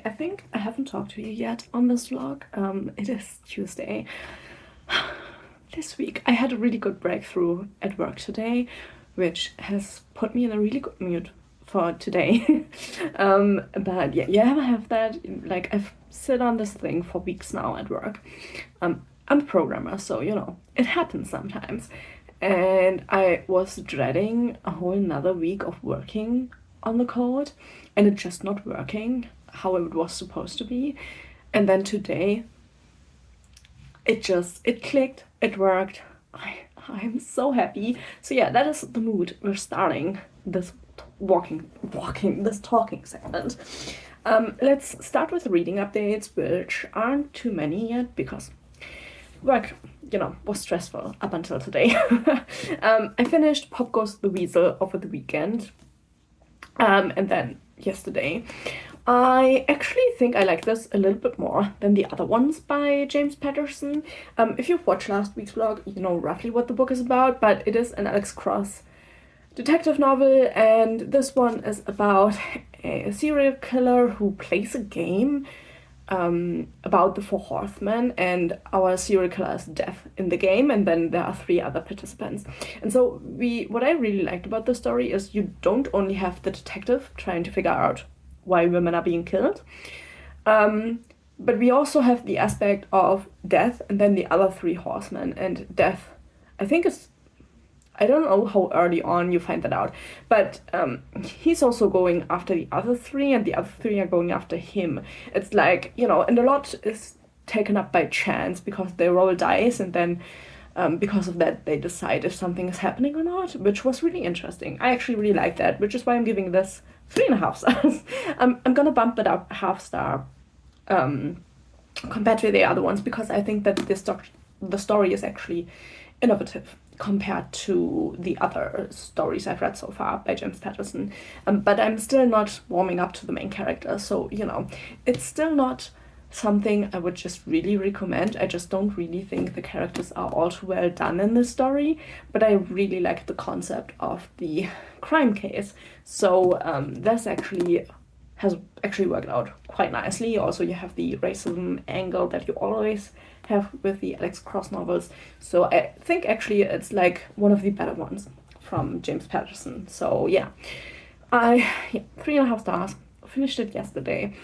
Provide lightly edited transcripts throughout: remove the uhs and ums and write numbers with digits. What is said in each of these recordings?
I think I haven't talked to you yet on this vlog. It is Tuesday. This week I had a really good breakthrough at work today, which has put me in a really good mood for today. But yeah, you ever have that? Like, I've sit on this thing for weeks now at work. I'm a programmer, so you know, it happens sometimes. And I was dreading a whole another week of working on the code and it just not working how it was supposed to be. And then today it clicked, it worked. I'm so happy. So yeah, that is the mood we're starting this this talking segment. Let's start with reading updates, which aren't too many yet because work, you know, was stressful up until today. I finished Pop Goes the Weasel over the weekend. And then yesterday, I actually think I like this a little bit more than the other ones by James Patterson. If you've watched last week's vlog, you know roughly what the book is about, but it is an Alex Cross detective novel, and this one is about a serial killer who plays a game about the Four Horsemen, and our serial killer is death in the game, and then there are 3 other participants. And so what I really liked about the story is you don't only have the detective trying to figure out why women are being killed, but we also have the aspect of death and then the other 3 horsemen. And death, I think, is, I don't know how early on you find that out, but he's also going after the other 3, and the other 3 are going after him. It's like, you know, and a lot is taken up by chance because they roll dice, and then because of that they decide if something is happening or not, which was really interesting. I actually really like that, which is why I'm giving this 3.5 stars. I'm gonna bump it up half star compared to the other ones, because I think that the story is actually innovative compared to the other stories I've read so far by James Patterson. But I'm still not warming up to the main character, so you know, it's still not something I would just really recommend. I just don't really think the characters are all too well done in this story, but I really like the concept of the crime case. So this has actually worked out quite nicely. Also, you have the racism angle that you always have with the Alex Cross novels. So I think actually it's like one of the better ones from James Patterson. So yeah, 3.5 stars. Finished it yesterday.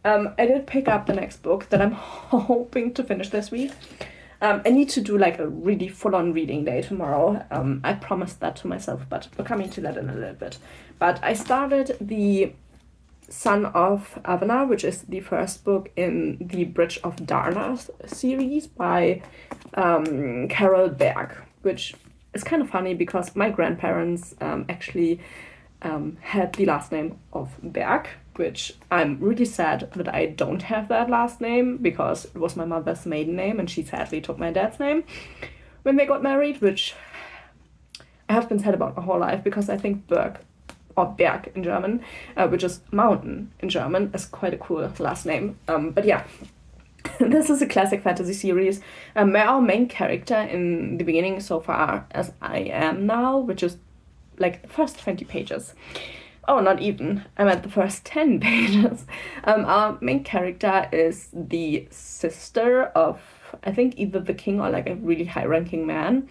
I did pick up the next book that I'm hoping to finish this week. I need to do like a really full-on reading day tomorrow. I promised that to myself, but we're coming to that in a little bit. But I started the Son of Avena, which is the first book in the Bridge of Darna series by Carol Berg, which is kind of funny because my grandparents actually had the last name of Berg, which I'm really sad that I don't have that last name, because it was my mother's maiden name and she sadly took my dad's name when they got married, which I have been sad about my whole life, because I think Berg, or Berg in German, which is mountain in German, is quite a cool last name. But yeah, this is a classic fantasy series. Our main character in the beginning, so far as I am now, which is like the first 20 pages. Oh, not even. I'm at the first 10 pages. Our main character is the sister of, I think, either the king or like a really high-ranking man.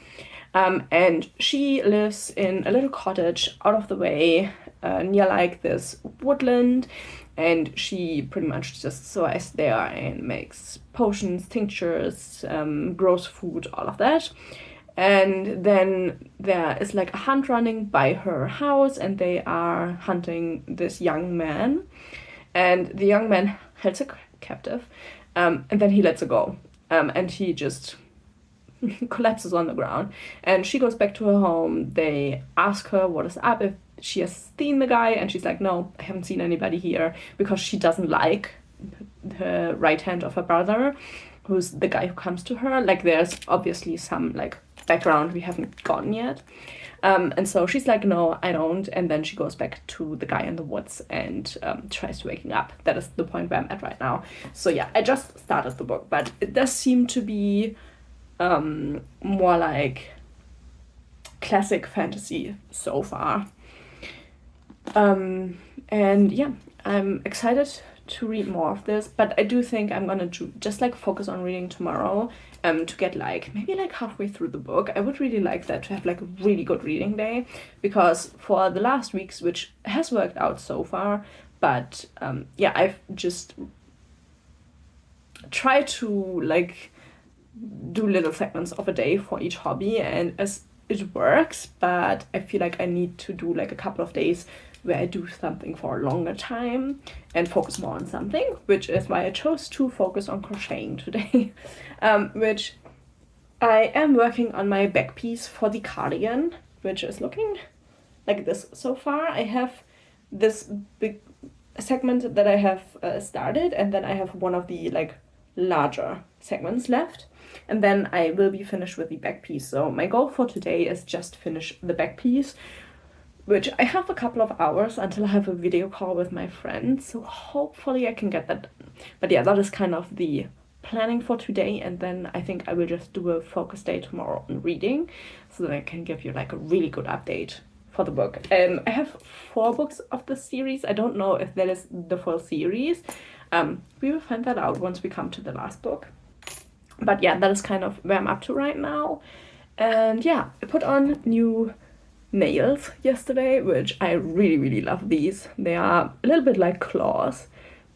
And she lives in a little cottage out of the way, near like this woodland, and she pretty much just survives there and makes potions, tinctures, grows food, all of that. And then there is like a hunt running by her house, and they are hunting this young man, and the young man holds her captive, and then he lets her go, and he just collapses on the ground, and she goes back to her home. They ask her what is up, if she has seen the guy, and she's like, no, I haven't seen anybody here, because she doesn't like the right hand of her brother, who's the guy who comes to her. Like, there's obviously some like background we haven't gotten yet. And so she's like, no, I don't. And then she goes back to the guy in the woods and tries to waking up. That is the point where I'm at right now. So yeah, I just started the book, but it does seem to be more like classic fantasy so far. And yeah, I'm excited to read more of this, but I do think I'm gonna just like focus on reading tomorrow to get like maybe like halfway through the book. I would really like that, to have like a really good reading day, because for the last weeks, which has worked out so far, but yeah, I've just tried to like do little segments of a day for each hobby, and as it works, but I feel like I need to do like a couple of days where I do something for a longer time and focus more on something, which is why I chose to focus on crocheting today. Which I am working on my back piece for the cardigan, which is looking like this so far. I have this big segment that I have started, and then I have one of the like larger segments left, and then I will be finished with the back piece. So my goal for today is just finish the back piece, which I have a couple of hours until I have a video call with my friend, so hopefully I can get that done. But yeah, that is kind of the planning for today, and then I think I will just do a focus day tomorrow on reading, so that I can give you like a really good update for the book. I have 4 books of the series. I don't know if that is the full series. We will find that out once we come to the last book. But yeah, that is kind of where I'm up to right now. And yeah, I put on new nails yesterday, which I really, really love these. They are a little bit like claws,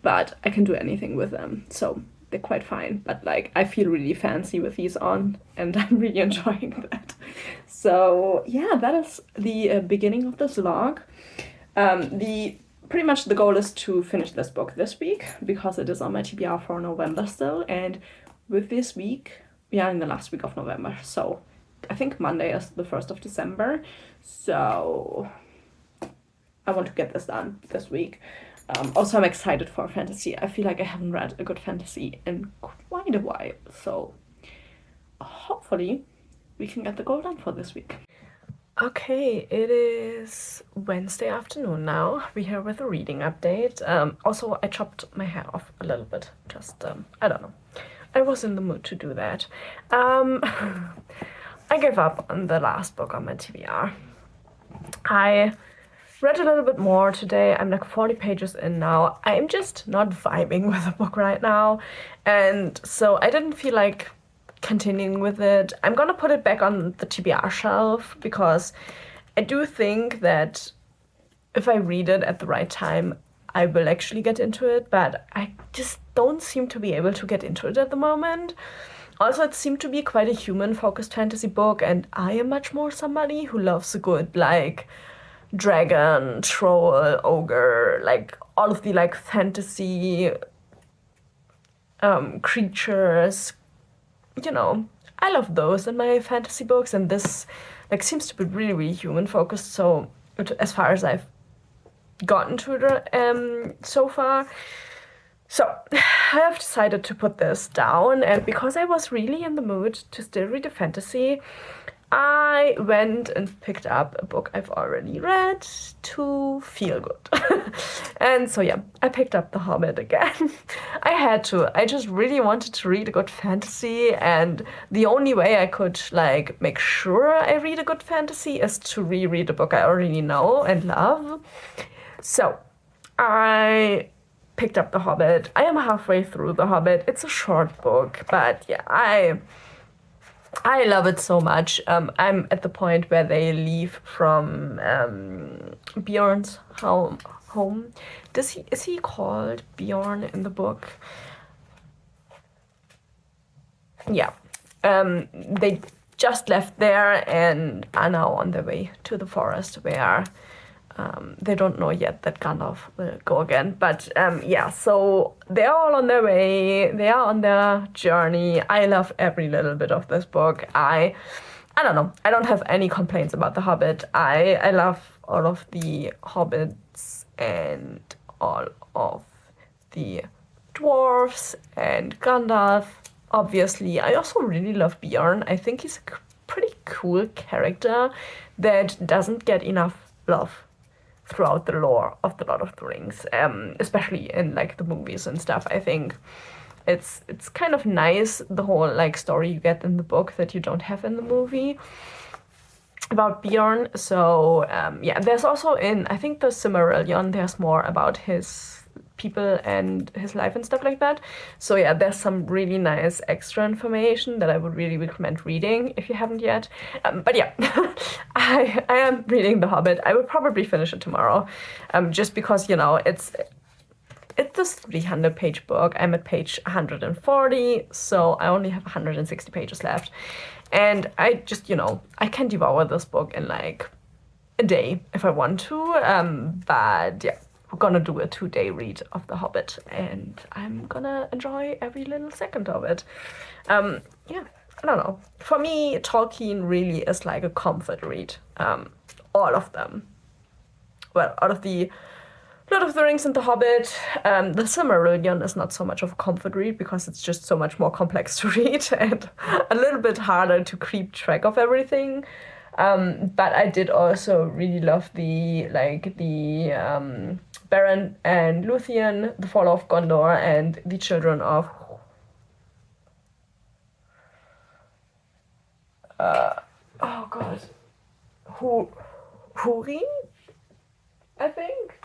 but I can do anything with them, so they're quite fine. But like, I feel really fancy with these on, and I'm really enjoying that. So yeah, that is the beginning of this vlog. Pretty much the goal is to finish this book this week, because it is on my TBR for November still, and with this week, we are in the last week of November, so I think Monday is the 1st of December, so I want to get this done this week. Also, I'm excited for fantasy. I feel like I haven't read a good fantasy in quite a while, so hopefully we can get the goal done for this week. Okay, it is Wednesday afternoon now. We're here with a reading update. Also, I chopped my hair off a little bit, just, I don't know. I was in the mood to do that. I gave up on the last book on my TBR. I read a little bit more today. I'm like 40 pages in now. I'm just not vibing with the book right now, and so I didn't feel like continuing with it. I'm gonna put it back on the TBR shelf, because I do think that if I read it at the right time, I will actually get into it, but I just don't seem to be able to get into it at the moment. Also, it seemed to be quite a human-focused fantasy book, and I am much more somebody who loves a good, like, dragon, troll, ogre, like, all of the, like, fantasy creatures. You know, I love those in my fantasy books, and this, like, seems to be really, really human-focused, so as far as I've gotten to it so far. So I have decided to put this down, and because I was really in the mood to still read a fantasy, I went and picked up a book I've already read to feel good. And so yeah, I picked up The Hobbit again. I had to. I just really wanted to read a good fantasy, and the only way I could like make sure I read a good fantasy is to reread a book I already know and love. So I picked up The Hobbit. I am halfway through The Hobbit. It's a short book, but yeah, I love it so much. I'm at the point where they leave from Bjorn's home. Is he called Bjorn in the book? Yeah. They just left there and are now on their way to the forest where they don't know yet that Gandalf will go again. But yeah, so they're all on their way. They are on their journey. I love every little bit of this book. I don't know. I don't have any complaints about The Hobbit. I love all of the hobbits and all of the dwarves and Gandalf. Obviously, I also really love Bjorn. I think he's a pretty cool character that doesn't get enough love throughout the lore of The Lord of the Rings, especially in like the movies and stuff. I think it's kind of nice, the whole like story you get in the book that you don't have in the movie about Bjorn. So yeah, there's also in I think the Silmarillion there's more about his people and his life and stuff like that. So yeah, there's some really nice extra information that I would really recommend reading if you haven't yet. But yeah, I am reading The Hobbit. I will probably finish it tomorrow, just because, you know, it's this 300-page book. I'm at page 140, so I only have 160 pages left. And I just, you know, I can devour this book in like a day if I want to. But yeah, we're gonna do a 2-day read of The Hobbit, and I'm gonna enjoy every little second of it. Yeah, I don't know. For me, Tolkien really is like a comfort read. All of them. Well, out of the Lord of the Rings and The Hobbit, The Silmarillion is not so much of a comfort read because it's just so much more complex to read and a little bit harder to keep track of everything. But I did also really love the Beren and Luthien, The Fall of Gondor, and The Children of oh god, Húrin, I think.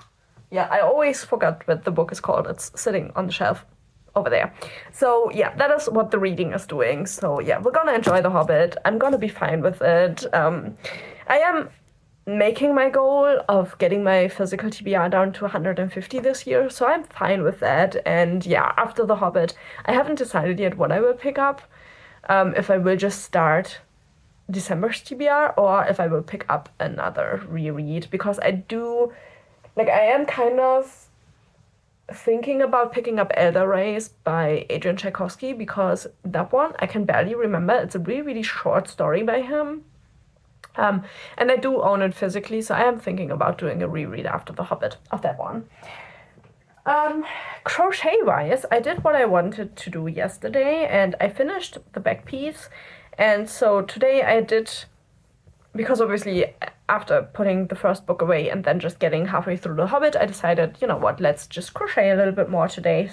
Yeah, I always forgot what the book is called. It's sitting on the shelf over there. So yeah, that is what the reading is doing. So yeah, we're gonna enjoy The Hobbit. I'm gonna be fine with it. I am making my goal of getting my physical TBR down to 150 this year, so I'm fine with that. And yeah, after The Hobbit, I haven't decided yet what I will pick up. If I will just start December's TBR or if I will pick up another reread, because I am kind of thinking about picking up Elder Race by Adrian Tchaikovsky, because that one I can barely remember. It's a really, really short story by him. And I do own it physically, so I am thinking about doing a reread after The Hobbit of that one. Crochet-wise, I did what I wanted to do yesterday, and I finished the back piece. And so today I did, because obviously after putting the first book away and then just getting halfway through The Hobbit, I decided, you know what, let's just crochet a little bit more today.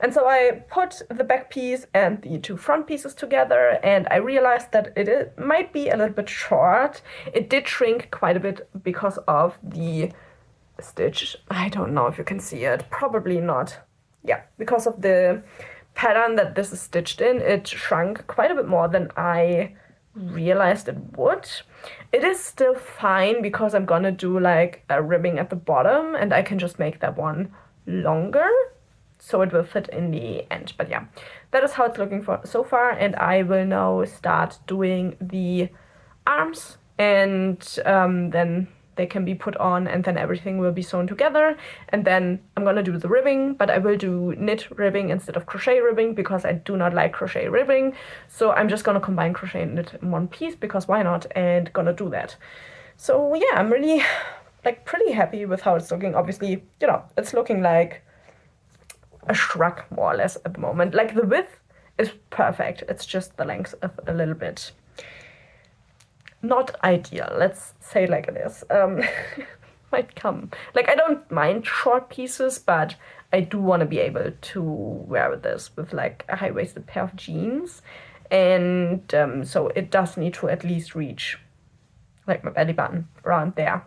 And so I put the back piece and the 2 front pieces together, and I realized that it might be a little bit short. It did shrink quite a bit because of the stitch. I don't know if you can see it, probably not. Yeah, because of the pattern that this is stitched in, it shrunk quite a bit more than I realized it would. It is still fine because I'm gonna do like a ribbing at the bottom, and I can just make that one longer so it will fit in the end. But yeah, that is how it's looking for so far, and I will now start doing the arms, and then they can be put on, and then everything will be sewn together. And then I'm gonna do the ribbing, but I will do knit ribbing instead of crochet ribbing because I do not like crochet ribbing. So I'm just gonna combine crochet and knit in one piece because why not, and gonna do that. So yeah, I'm really pretty happy with how it's looking. Obviously, you know, it's looking like a shrug more or less at the moment. Like the width is perfect. It's just the length of a little bit not ideal, let's say like it is. Might come. Like, I don't mind short pieces, but I do want to be able to wear this with like a high-waisted pair of jeans. And so it does need to at least reach like my belly button around there.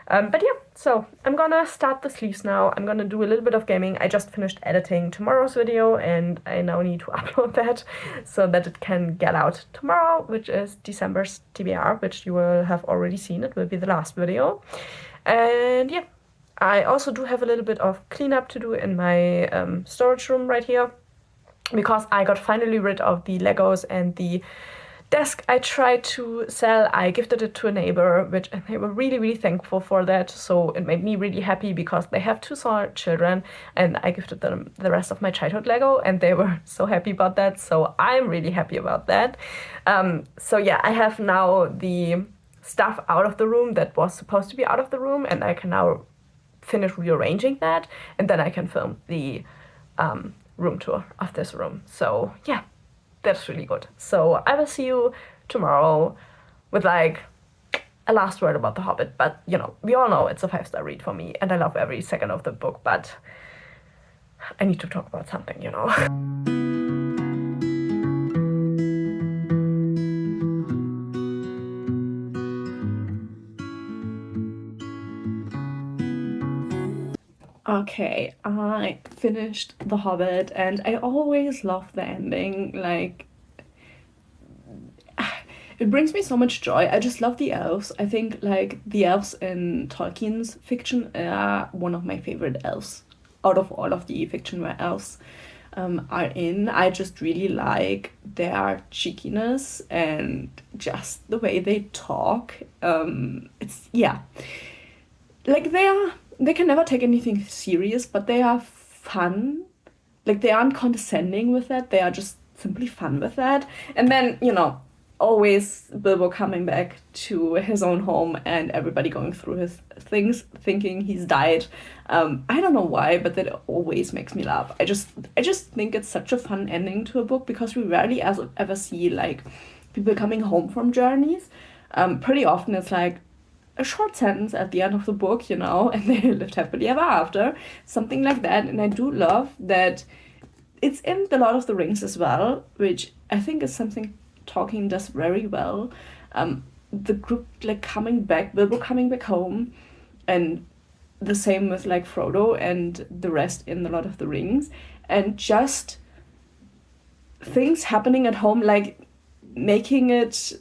But yeah, so I'm gonna start the sleeves now. I'm gonna do a little bit of gaming. I just finished editing tomorrow's video, and I now need to upload that so that it can get out tomorrow, which is December's TBR, which you will have already seen. It will be the last video. And yeah, I also do have a little bit of cleanup to do in my storage room right here, because I got finally rid of the Legos and the desk I tried to sell. I gifted it to a neighbor, and they were really, really thankful for that. So it made me really happy because they have 2 small children, and I gifted them the rest of my childhood Lego, and they were so happy about that. So I'm really happy about that. So yeah, I have now the stuff out of the room that was supposed to be out of the room, and I can now finish rearranging that, and then I can film the room tour of this room. So yeah, that's really good. So I will see you tomorrow with like a last word about The Hobbit. But you know, we all know it's a 5-star read for me, and I love every second of the book, but I need to talk about something, you know. Okay, I finished The Hobbit and I always love the ending. Like, it brings me so much joy. I just love the elves. I think like the elves in Tolkien's fiction are one of my favorite elves out of all of the fiction where elves are in. I just really like their cheekiness and just the way they talk. It's yeah, like they can never take anything serious, but they are fun. Like they aren't condescending with that. They are just simply fun with that. And then, always Bilbo coming back to his own home and everybody going through his things thinking he's died. I don't know why, but that always makes me laugh. I just think it's such a fun ending to a book because we rarely ever see like people coming home from journeys. Pretty often it's like a short sentence at the end of the book, and they lived happily ever after, something like that. And I do love that it's in The Lord of the Rings as well, which I think is something Tolkien does very well. The group like coming back, Bilbo coming back home, and the same with like Frodo and the rest in The Lord of the Rings, and just things happening at home, like making it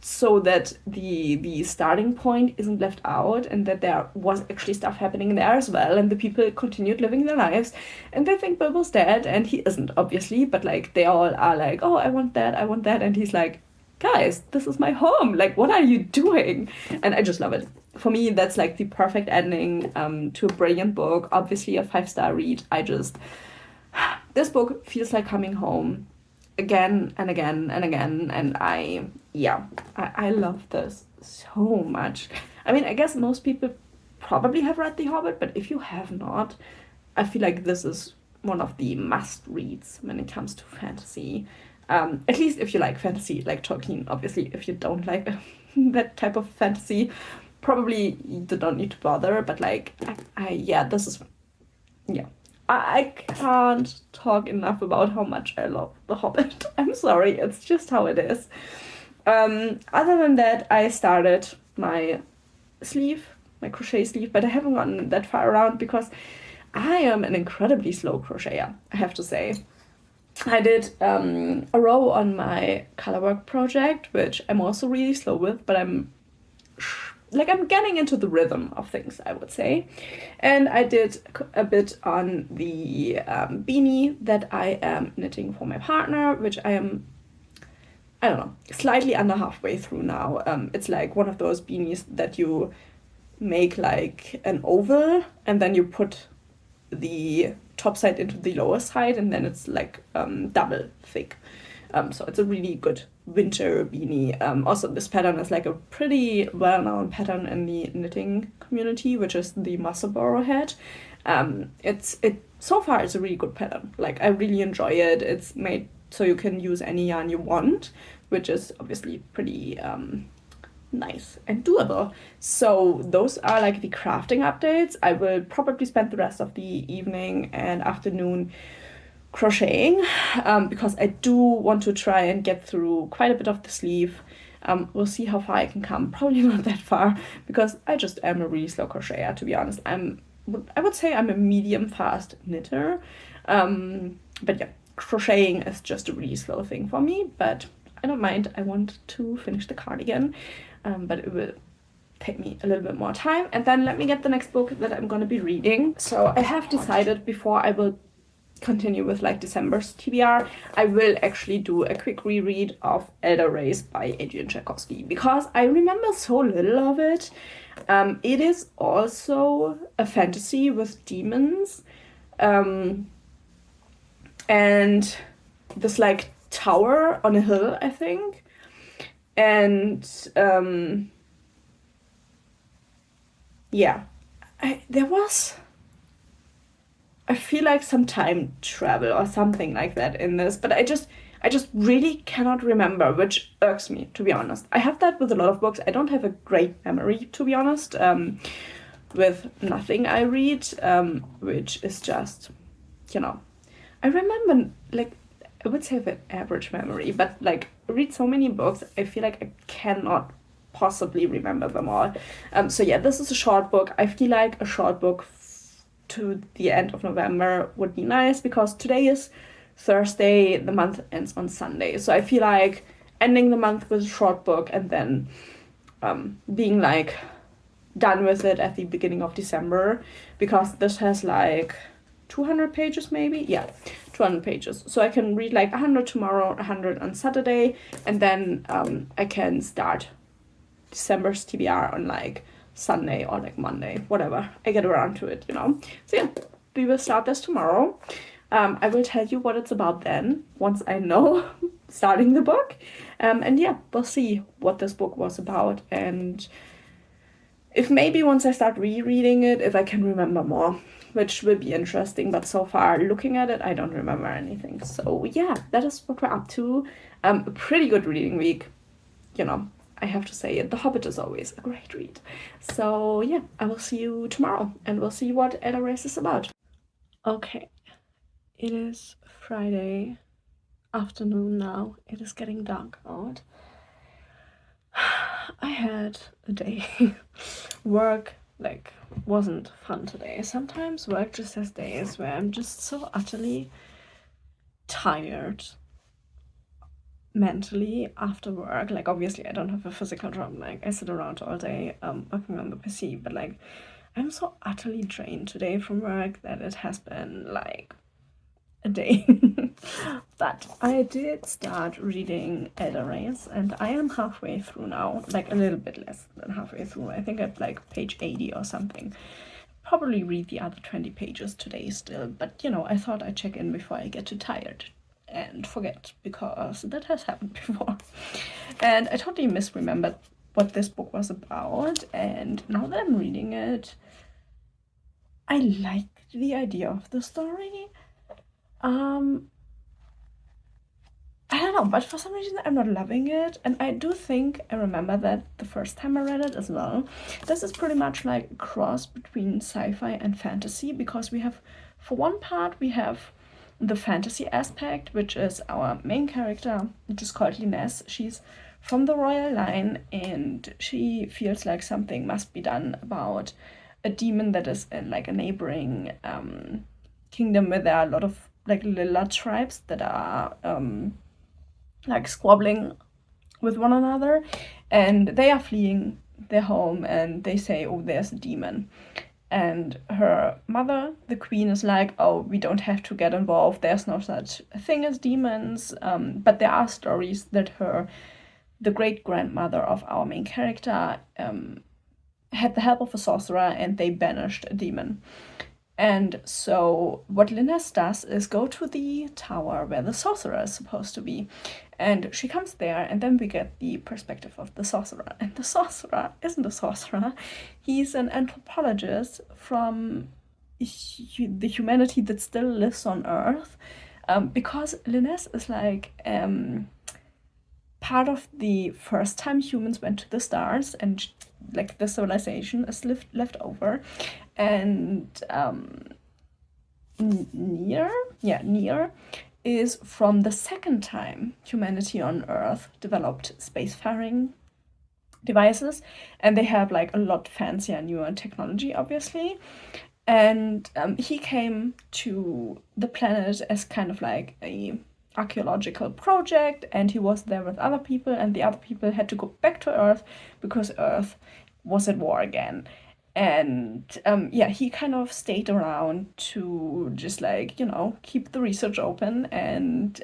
so that the starting point isn't left out and that there was actually stuff happening there as well and the people continued living their lives and they think Bilbo's dead and he isn't, obviously, but like they all are like, oh, I want that, and he's like, guys, this is my home, like what are you doing? And I just love it. For me, that's like the perfect ending to a brilliant book, obviously a 5-star read. This book feels like coming home again and again and again, and I love this so much. I mean, I guess most people probably have read The Hobbit, but if you have not, I feel like this is one of the must reads when it comes to fantasy. At least if you like fantasy, like Tolkien. Obviously, if you don't like that type of fantasy, probably you don't need to bother. But like, this is yeah. I can't talk enough about how much I love The Hobbit. I'm sorry, it's just how it is. Other than that, I started my crochet sleeve, but I haven't gotten that far around because I am an incredibly slow crocheter, I have to say. I did a row on my colorwork project, which I'm also really slow with, but I'm getting into the rhythm of things, I would say. And I did a bit on the beanie that I am knitting for my partner, which I am, I don't know, slightly under halfway through now. It's like one of those beanies that you make like an oval and then you put the top side into the lower side and then it's like double thick. So it's a really good winter beanie. Also, this pattern is like a pretty well-known pattern in the knitting community, which is the Musselburgh head. So far it's a really good pattern. Like I really enjoy it. It's made so you can use any yarn you want, which is obviously pretty nice and doable. So those are like the crafting updates. I will probably spend the rest of the evening and afternoon crocheting because I do want to try and get through quite a bit of the sleeve. We'll see how far I can come. Probably not that far because I just am a really slow crocheter, to be honest. I would say I'm a medium fast knitter, but yeah, crocheting is just a really slow thing for me, but I don't mind. I want to finish the cardigan, but it will take me a little bit more time. And then let me get the next book that I'm going to be reading. So I have decided before I will continue with like December's TBR, I will actually do a quick reread of Elder Race by Adrian Tchaikovsky because I remember so little of it. It is also a fantasy with demons, and this like tower on a hill, I think, and I feel like some time travel or something like that in this, but I just really cannot remember, which irks me, to be honest. I have that with a lot of books. I don't have a great memory, to be honest, with nothing I read, which is just, I remember, like, I would say an average memory, but like, I read so many books, I feel like I cannot possibly remember them all. So yeah, this is a short book. I feel like a short book to the end of November would be nice, because today is Thursday, the month ends on Sunday. So I feel like ending the month with a short book and then being like done with it at the beginning of December, because this has like 200 pages maybe. Yeah, 200 pages. So I can read like 100 tomorrow, 100 on Saturday, and then I can start December's TBR on like Sunday or like Monday, whatever I get around to it, you know. So yeah, we will start this tomorrow. I will tell you what it's about then, once I know starting the book. And yeah, we'll see what this book was about, and if maybe once I start rereading it, if I can remember more, which will be interesting. But so far, looking at it, I don't remember anything. So yeah, that is what we're up to. A pretty good reading week, you know. I have to say it. The Hobbit is always a great read. So yeah, I will see you tomorrow, and we'll see what Elder Race is about. Okay, it is Friday afternoon now. It is getting dark out. I had a day. Work like wasn't fun today. Sometimes work just has days where I'm just so utterly tired mentally after work. Like obviously I don't have a physical job, like I sit around all day working on the PC, but like I'm so utterly drained today from work that it has been like a day. But I did start reading Elder Race, and I am halfway through now, like a little bit less than halfway through. I think at like page 80 or something. Probably read the other 20 pages today still, but you know, I thought I'd check in before I get too tired and forget, because that has happened before. And I totally misremembered what this book was about, and now that I'm reading it, I like the idea of the story. I don't know, but for some reason I'm not loving it, and I do think I remember that the first time I read it as well. This is pretty much like a cross between sci-fi and fantasy, because we have, for one part, we have the fantasy aspect, which is our main character, which is called Linnes. She's from the royal line, and she feels like something must be done about a demon that is in like a neighboring kingdom where there are a lot of like Lilla tribes that are like squabbling with one another, and they are fleeing their home, and they say, oh, there's a demon. And her mother, the queen, is like, oh, we don't have to get involved, there's no such thing as demons. But there are stories that the great grandmother of our main character, had the help of a sorcerer, and they banished a demon. And so what Linnes does is go to the tower where the sorcerer is supposed to be. And she comes there, and then we get the perspective of the sorcerer. And the sorcerer isn't a sorcerer. He's an anthropologist from the humanity that still lives on Earth. Because Linnes is like part of the first time humans went to the stars, and like the civilization is left over. And Nier is from the second time humanity on Earth developed spacefaring devices, and they have like a lot fancier, newer technology, obviously. And he came to the planet as kind of like a archaeological project, and he was there with other people, and the other people had to go back to Earth because Earth was at war again. And he kind of stayed around to just like, you know, keep the research open. And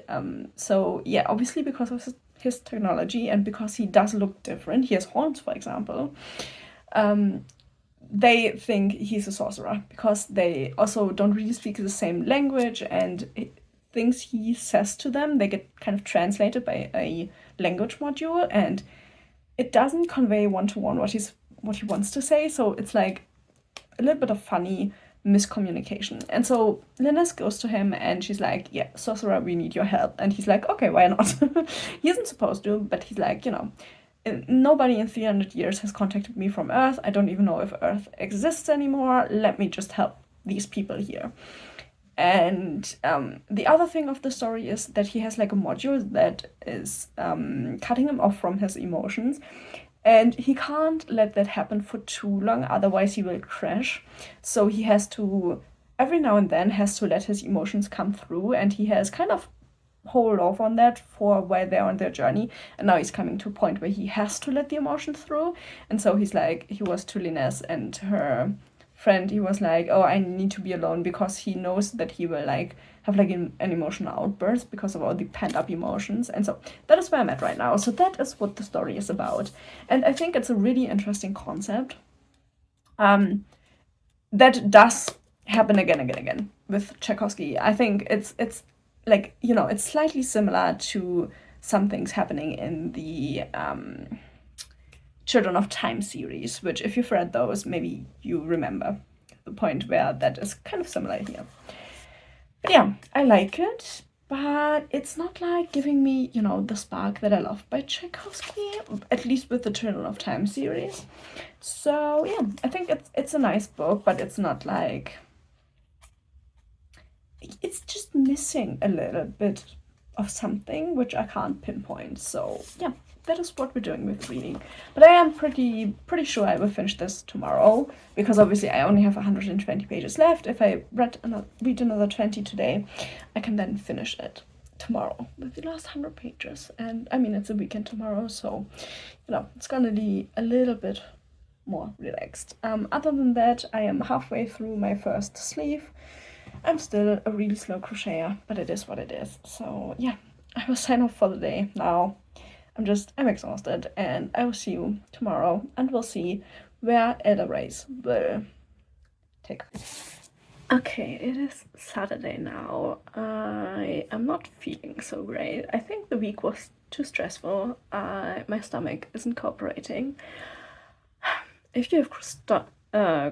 so yeah, obviously because of his technology, and because he does look different, he has horns, for example, they think he's a sorcerer, because they also don't really speak the same language, and things he says to them, they get kind of translated by a language module, and it doesn't convey one-to-one what he wants to say. So it's like a little bit of funny miscommunication. And so Linnes goes to him, and she's like, yeah, sorcerer, we need your help. And he's like, okay, why not? He isn't supposed to, but he's like, you know, nobody in 300 years has contacted me from Earth. I don't even know if Earth exists anymore. Let me just help these people here. And the other thing of the story is that he has like a module that is cutting him off from his emotions. And he can't let that happen for too long, otherwise he will crash. So he has to every now and then has to let his emotions come through, and he has kind of hold off on that for while they're on their journey, and now he's coming to a point where he has to let the emotions through. And so he's like, he was to Linus and her friend, he was like, oh, I need to be alone, because he knows that he will like have like an emotional outburst because of all the pent up emotions. And so that is where I'm at right now. So that is what the story is about, and I think it's a really interesting concept that does happen again with Tchaikovsky. I think it's like, you know, it's slightly similar to some things happening in the Children of Time series, which if you've read those, maybe you remember the point where that is kind of similar here. But yeah, I like it, but it's not like giving me, you know, the spark that I love by Tchaikovsky, at least with the Children of Time series. So yeah, I think it's a nice book, but it's not like, it's just missing a little bit of something which I can't pinpoint. So yeah, that is what we're doing with reading. But I am pretty sure I will finish this tomorrow, because obviously I only have 120 pages left. If I read another 20 today, I can then finish it tomorrow with the last 100 pages. And I mean, it's a weekend tomorrow, so you know, it's gonna be a little bit more relaxed. Other than that, I am halfway through my first sleeve. I'm still a really slow crocheter, but it is what it is. So yeah, I will sign off for the day now. I'm exhausted, and I will see you tomorrow, and we'll see where Elder Race will take us. Okay, it is Saturday now. I am not feeling so great. I think the week was too stressful. My stomach isn't cooperating. If you have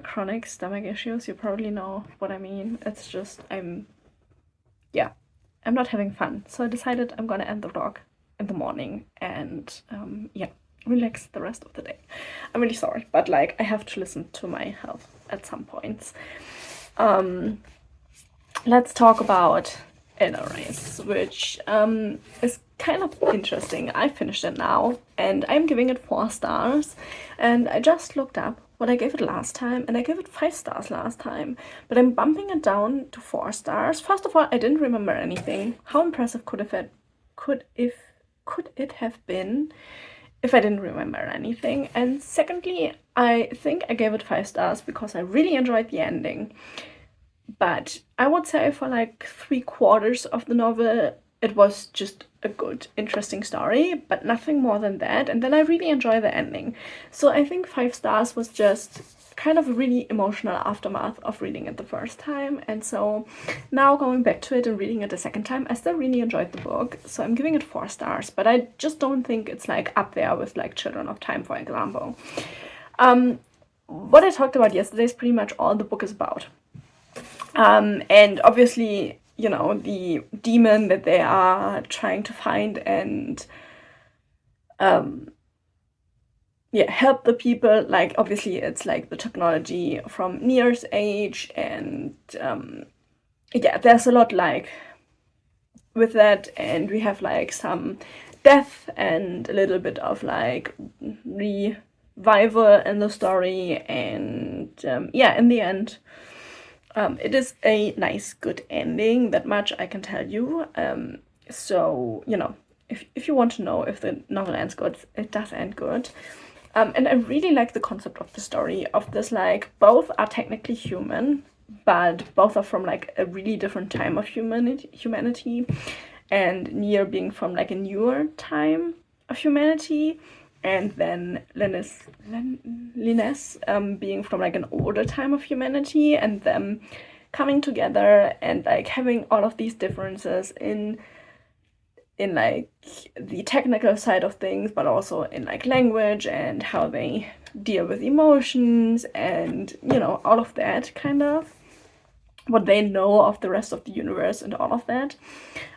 chronic stomach issues, you probably know what I mean. It's just, I'm not having fun. So I decided I'm gonna end the vlog in the morning and relax the rest of the day. I'm really sorry, but like, I have to listen to my health at some points. Let's talk about Elder Race, which is kind of interesting. I finished it now, and I'm giving it 4 stars. And I just looked up what I gave it last time, and I gave it 5 stars last time, but I'm bumping it down to 4 stars. First of all, I didn't remember anything. How impressive could it have been if I didn't remember anything? And secondly, I think I gave it 5 stars because I really enjoyed the ending. But I would say for like 3/4 of the novel, it was just a good, interesting story, but nothing more than that. And then I really enjoy the ending. So I think 5 stars was just kind of a really emotional aftermath of reading it the first time. And so now going back to it and reading it a second time, I still really enjoyed the book. So I'm giving it 4 stars, but I just don't think it's like up there with like Children of Time, for example. What I talked about yesterday is pretty much all the book is about. And obviously, you know, the demon that they are trying to find and help the people, like obviously it's like the technology from Nier's age, and there's a lot like with that, and we have like some death and a little bit of like revival in the story, and in the end it is a nice, good ending. That much I can tell you. So, you know, if you want to know if the novel ends good, it does end good. And I really like the concept of the story of this, like, both are technically human, but both are from like a really different time of humanity, and Nier being from like a newer time of humanity, and then Linus being from like an older time of humanity, and them coming together and like having all of these differences in like the technical side of things, but also in like language and how they deal with emotions, and you know, all of that, kind of what they know of the rest of the universe and all of that.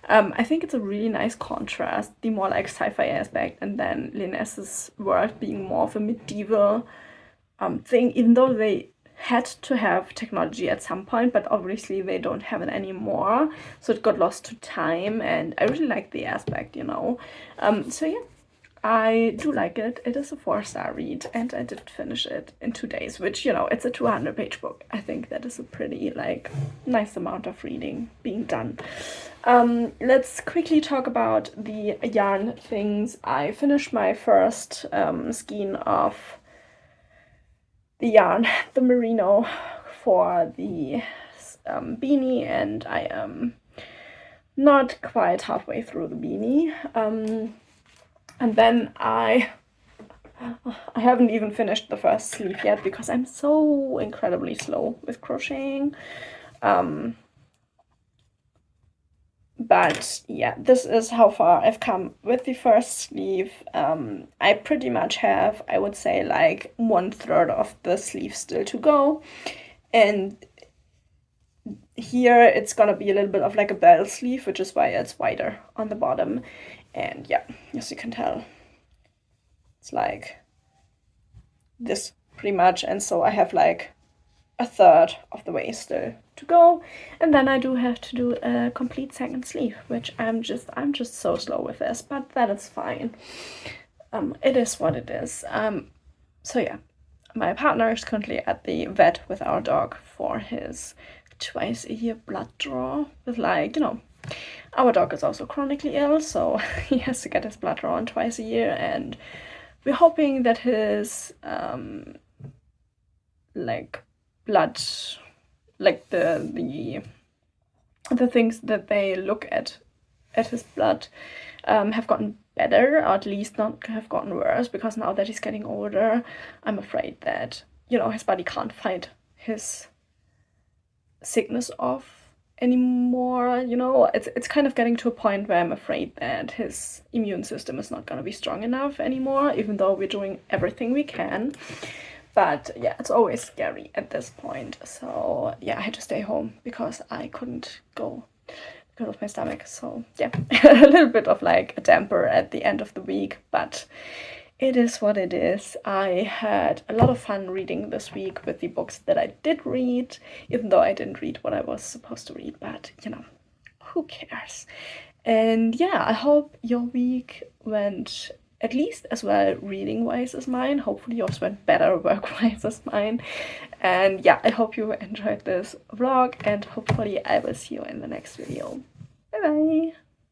I think it's a really nice contrast, the more like sci-fi aspect, and then Linus's world being more of a medieval thing, even though they had to have technology at some point, but obviously they don't have it anymore, so it got lost to time, and I really like the aspect, you know. So yeah, I do like it. It is a 4-star read, and I did finish it in 2 days, which, you know, it's a 200-page book. I think that is a pretty, like, nice amount of reading being done. Let's quickly talk about the yarn things. I finished my first skein of the yarn, the merino, for the beanie, and I am not quite halfway through the beanie. And then I haven't even finished the first sleeve yet because I'm so incredibly slow with crocheting. But yeah, this is how far I've come with the first sleeve. I pretty much have, I would say, like 1/3 of the sleeve still to go. And here it's gonna be a little bit of like a bell sleeve, which is why it's wider on the bottom. And yeah, as you can tell, it's like this pretty much. And so I have like 1/3 of the way still to go, and then I do have to do a complete second sleeve, which I'm just so slow with this, but that is fine. It is what it is. So yeah, my partner is currently at the vet with our dog for his twice-a-year blood draw. With, like, you know, our dog is also chronically ill, so he has to get his blood drawn twice a year, and we're hoping that his like blood, like the things that they look at his blood have gotten better, or at least not have gotten worse, because now that he's getting older, I'm afraid that, you know, his body can't fight his sickness off anymore. You know, it's kind of getting to a point where I'm afraid that his immune system is not going to be strong enough anymore, even though we're doing everything we can. But yeah, it's always scary at this point. So yeah, I had to stay home because I couldn't go because of my stomach. So yeah, a little bit of like a damper at the end of the week, but it is what it is. I had a lot of fun reading this week with the books that I did read, even though I didn't read what I was supposed to read, but you know, who cares? And yeah, I hope your week went at least as well reading-wise as mine. Hopefully yours went better work-wise as mine. And yeah, I hope you enjoyed this vlog, and hopefully I will see you in the next video. Bye bye!